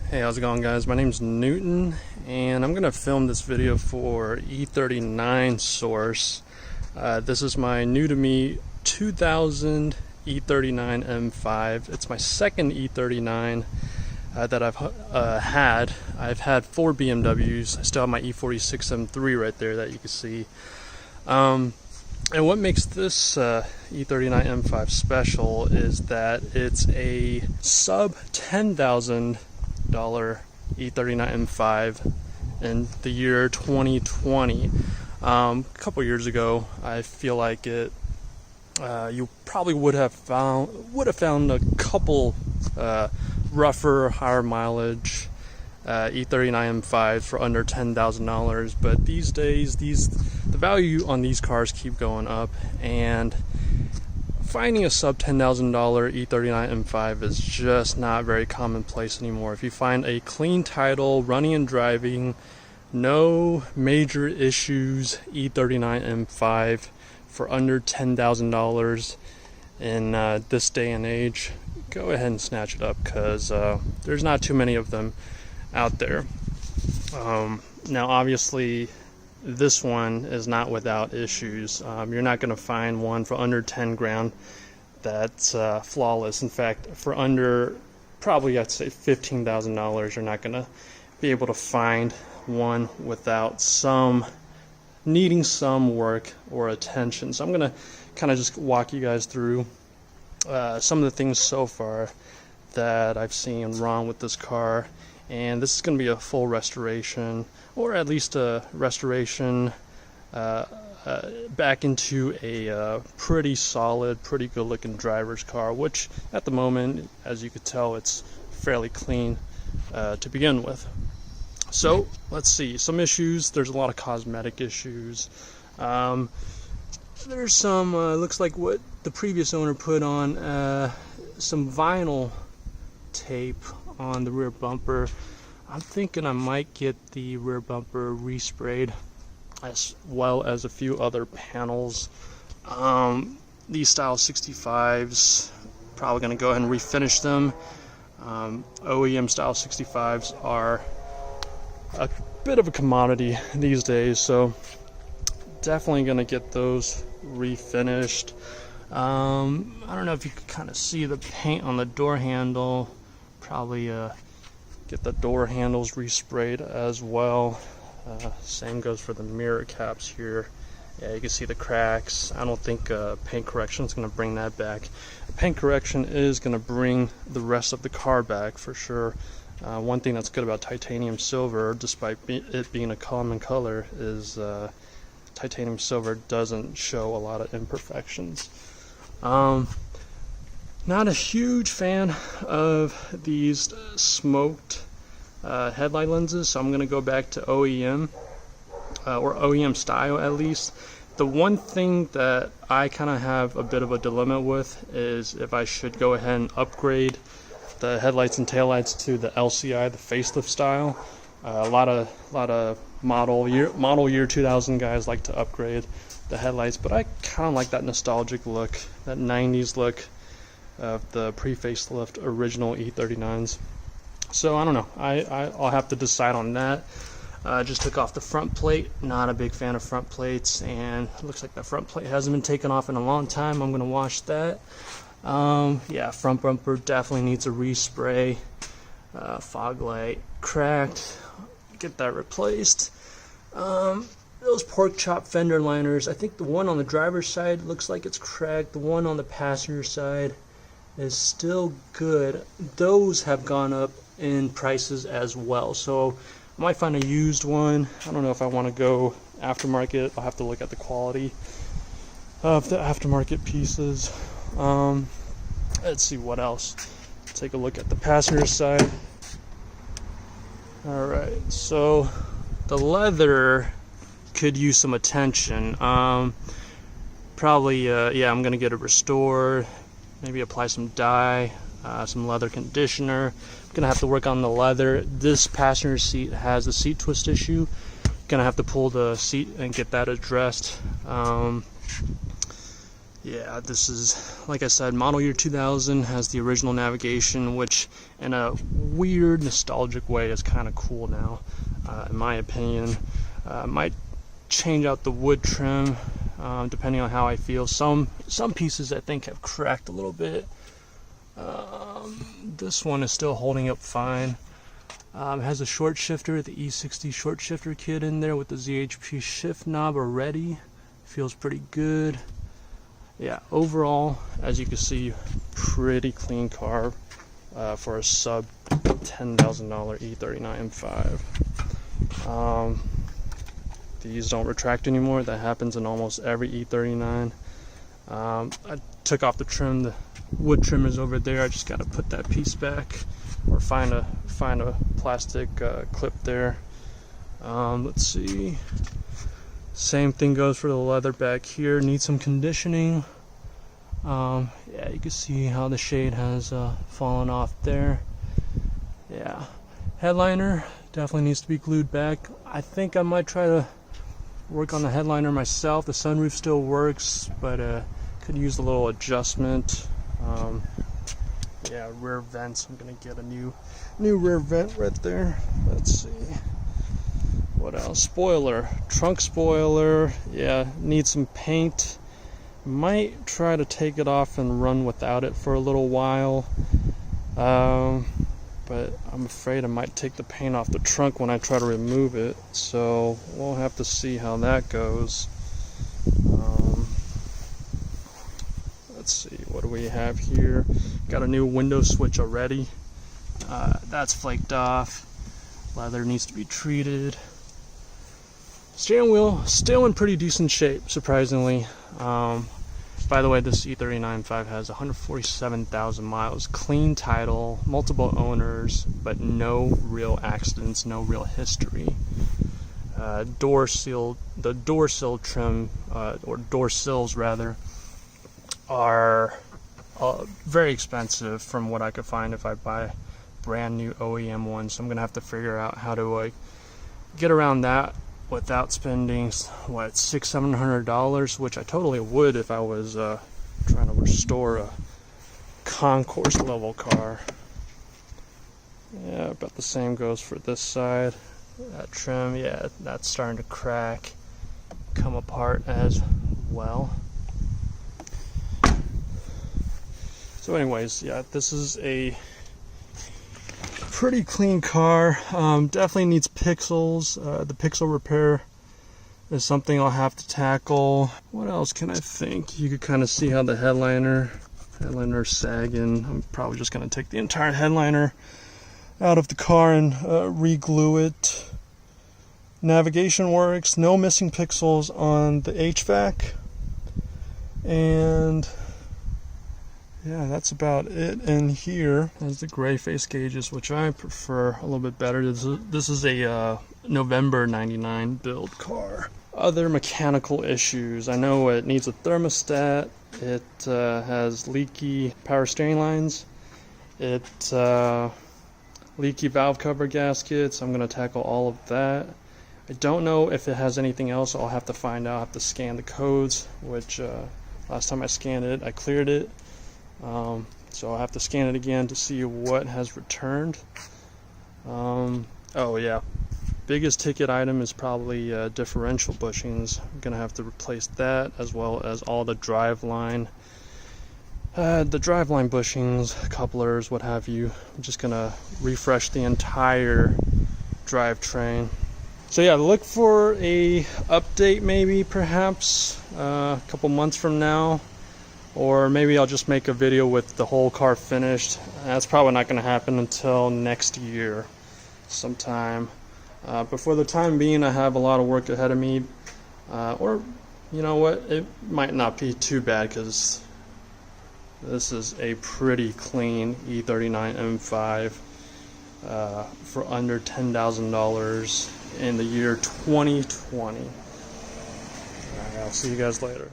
Hey, how's it going, guys? My name's Newton, and I'm gonna film this video for E39 Source. This is my new to me 2000 E39 M5. It's my second E39 that I've had. I've had 4 BMWs. I still have my E46 M3 right there that you can see. And what makes this E39 M5 special is that it's a sub $10,000 E39 M5 in the year 2020. A couple years ago, I feel like you probably would have found a couple rougher, higher mileage E39 M5s for under $10,000. But these days, the value on these cars keep going up, and finding a sub $10,000 E39 M5 is just not very commonplace anymore. If you find a clean title, running and driving, no major issues E39 M5 for under $10,000 in this day and age, go ahead and snatch it up, because there's not too many of them out there. Now obviously this one is not without issues. You're not going to find one for under 10 grand that's flawless. In fact, for under probably, I'd say, $15,000, you're not going to be able to find one without needing some work or attention. So I'm going to kind of just walk you guys through some of the things so far that I've seen wrong with this car. And this is going to be a full restoration, or at least a restoration back into a pretty solid, pretty good looking driver's car, which at the moment, as you could tell, it's fairly clean to begin with. So let's see, some issues. There's a lot of cosmetic issues. There's some, looks like what the previous owner put on some vinyl tape on the rear bumper. I'm thinking I might get the rear bumper resprayed, as well as a few other panels. These style 65s, probably going to go ahead and refinish them. OEM style 65s are a bit of a commodity these days, so definitely going to get those refinished. I don't know if you can kind of see the paint on the door handle. Probably get the door handles resprayed as well. Same goes for the mirror caps here. Yeah, you can see the cracks. I don't think paint correction is going to bring that back. Paint correction is going to bring the rest of the car back for sure. One thing that's good about titanium silver, despite it being a common color, is titanium silver doesn't show a lot of imperfections. Not a huge fan of these smoked headlight lenses, so I'm going to go back to OEM, or OEM style at least. The one thing that I kind of have a bit of a dilemma with is if I should go ahead and upgrade the headlights and taillights to the LCI, the facelift style. A lot of model year 2000 guys like to upgrade the headlights, but I kind of like that nostalgic look, that 90s look of the pre-facelift original E39s. So I don't know, I'll have to decide on that. Just took off the front plate. Not a big fan of front plates, and it looks like the front plate hasn't been taken off in a long time. I'm gonna wash that. Yeah, front bumper definitely needs a respray. Fog light cracked, get that replaced. Those pork chop fender liners, I think the one on the driver's side looks like it's cracked. The one on the passenger side is still good. Those have gone up in prices as well, so I might find a used one. I don't know if I want to go aftermarket. I'll have to look at the quality of the aftermarket pieces. Let's see what else. Take a look at the passenger side. Alright, so the leather could use some attention. Probably, yeah, I'm gonna get it restored. Maybe apply some dye, some leather conditioner. I'm gonna have to work on the leather. This passenger seat has a seat twist issue. Gonna have to pull the seat and get that addressed. Yeah, this is, like I said, model year 2000, has the original navigation, which in a weird nostalgic way is kind of cool now, in my opinion. Might change out the wood trim depending on how I feel. Some pieces I think have cracked a little bit. This one is still holding up fine. It has a short shifter, the E60 short shifter kit in there with the ZHP shift knob already. Feels pretty good. Yeah, overall, as you can see, pretty clean car for a sub $10,000 E39 M5. These don't retract anymore. That happens in almost every E39. I took off the trim. The wood trim is over there. I just got to put that piece back, or find a plastic clip there. Let's see. Same thing goes for the leather back here. Needs some conditioning. Yeah, you can see how the shade has fallen off there. Yeah, headliner definitely needs to be glued back. I think I might try to work on the headliner myself. The sunroof still works, but could use a little adjustment. Yeah, rear vents. I'm gonna get a new rear vent right there. Let's see. What else? Spoiler, trunk spoiler. Yeah, needs some paint. Might try to take it off and run without it for a little while. But I'm afraid I might take the paint off the trunk when I try to remove it. So we'll have to see how that goes. Let's see, what do we have here? Got a new window switch already. That's flaked off. Leather needs to be treated. Steering wheel still in pretty decent shape, surprisingly. By the way, this E39 M5 has 147,000 miles, clean title, multiple owners, but no real accidents, no real history. The door sill trim, or door sills rather, are very expensive from what I could find if I buy brand new OEM ones. So I'm gonna have to figure out how to get around that without spending what, $600-700, which I totally would if I was trying to restore a concourse level car. Yeah, about the same goes for this side. That trim, yeah, that's starting to crack, come apart as well. So anyways, yeah, this is a pretty clean car. Definitely needs pixels. The pixel repair is something I'll have to tackle. What else can I think? You could kind of see how the headliner's sagging. I'm probably just going to take the entire headliner out of the car and re-glue it. Navigation works. No missing pixels on the HVAC. And yeah, that's about it. And here is the gray face gauges, which I prefer a little bit better. This is a November '99 build car. Other mechanical issues. I know it needs a thermostat. It has leaky power steering lines. It leaky valve cover gaskets. I'm going to tackle all of that. I don't know if it has anything else. I'll have to find out. I have to scan the codes, which last time I scanned it, I cleared it. So I'll have to scan it again to see what has returned. Oh yeah, biggest ticket item is probably differential bushings. I'm gonna have to replace that, as well as all the driveline bushings, couplers, what have you. I'm just gonna refresh the entire drivetrain. So yeah, look for a update, maybe perhaps a couple months from now. Or maybe I'll just make a video with the whole car finished. That's probably not going to happen until next year sometime. But for the time being, I have a lot of work ahead of me. Or, you know what, it might not be too bad, because this is a pretty clean E39 M5 for under $10,000 in the year 2020. Alright, I'll see you guys later.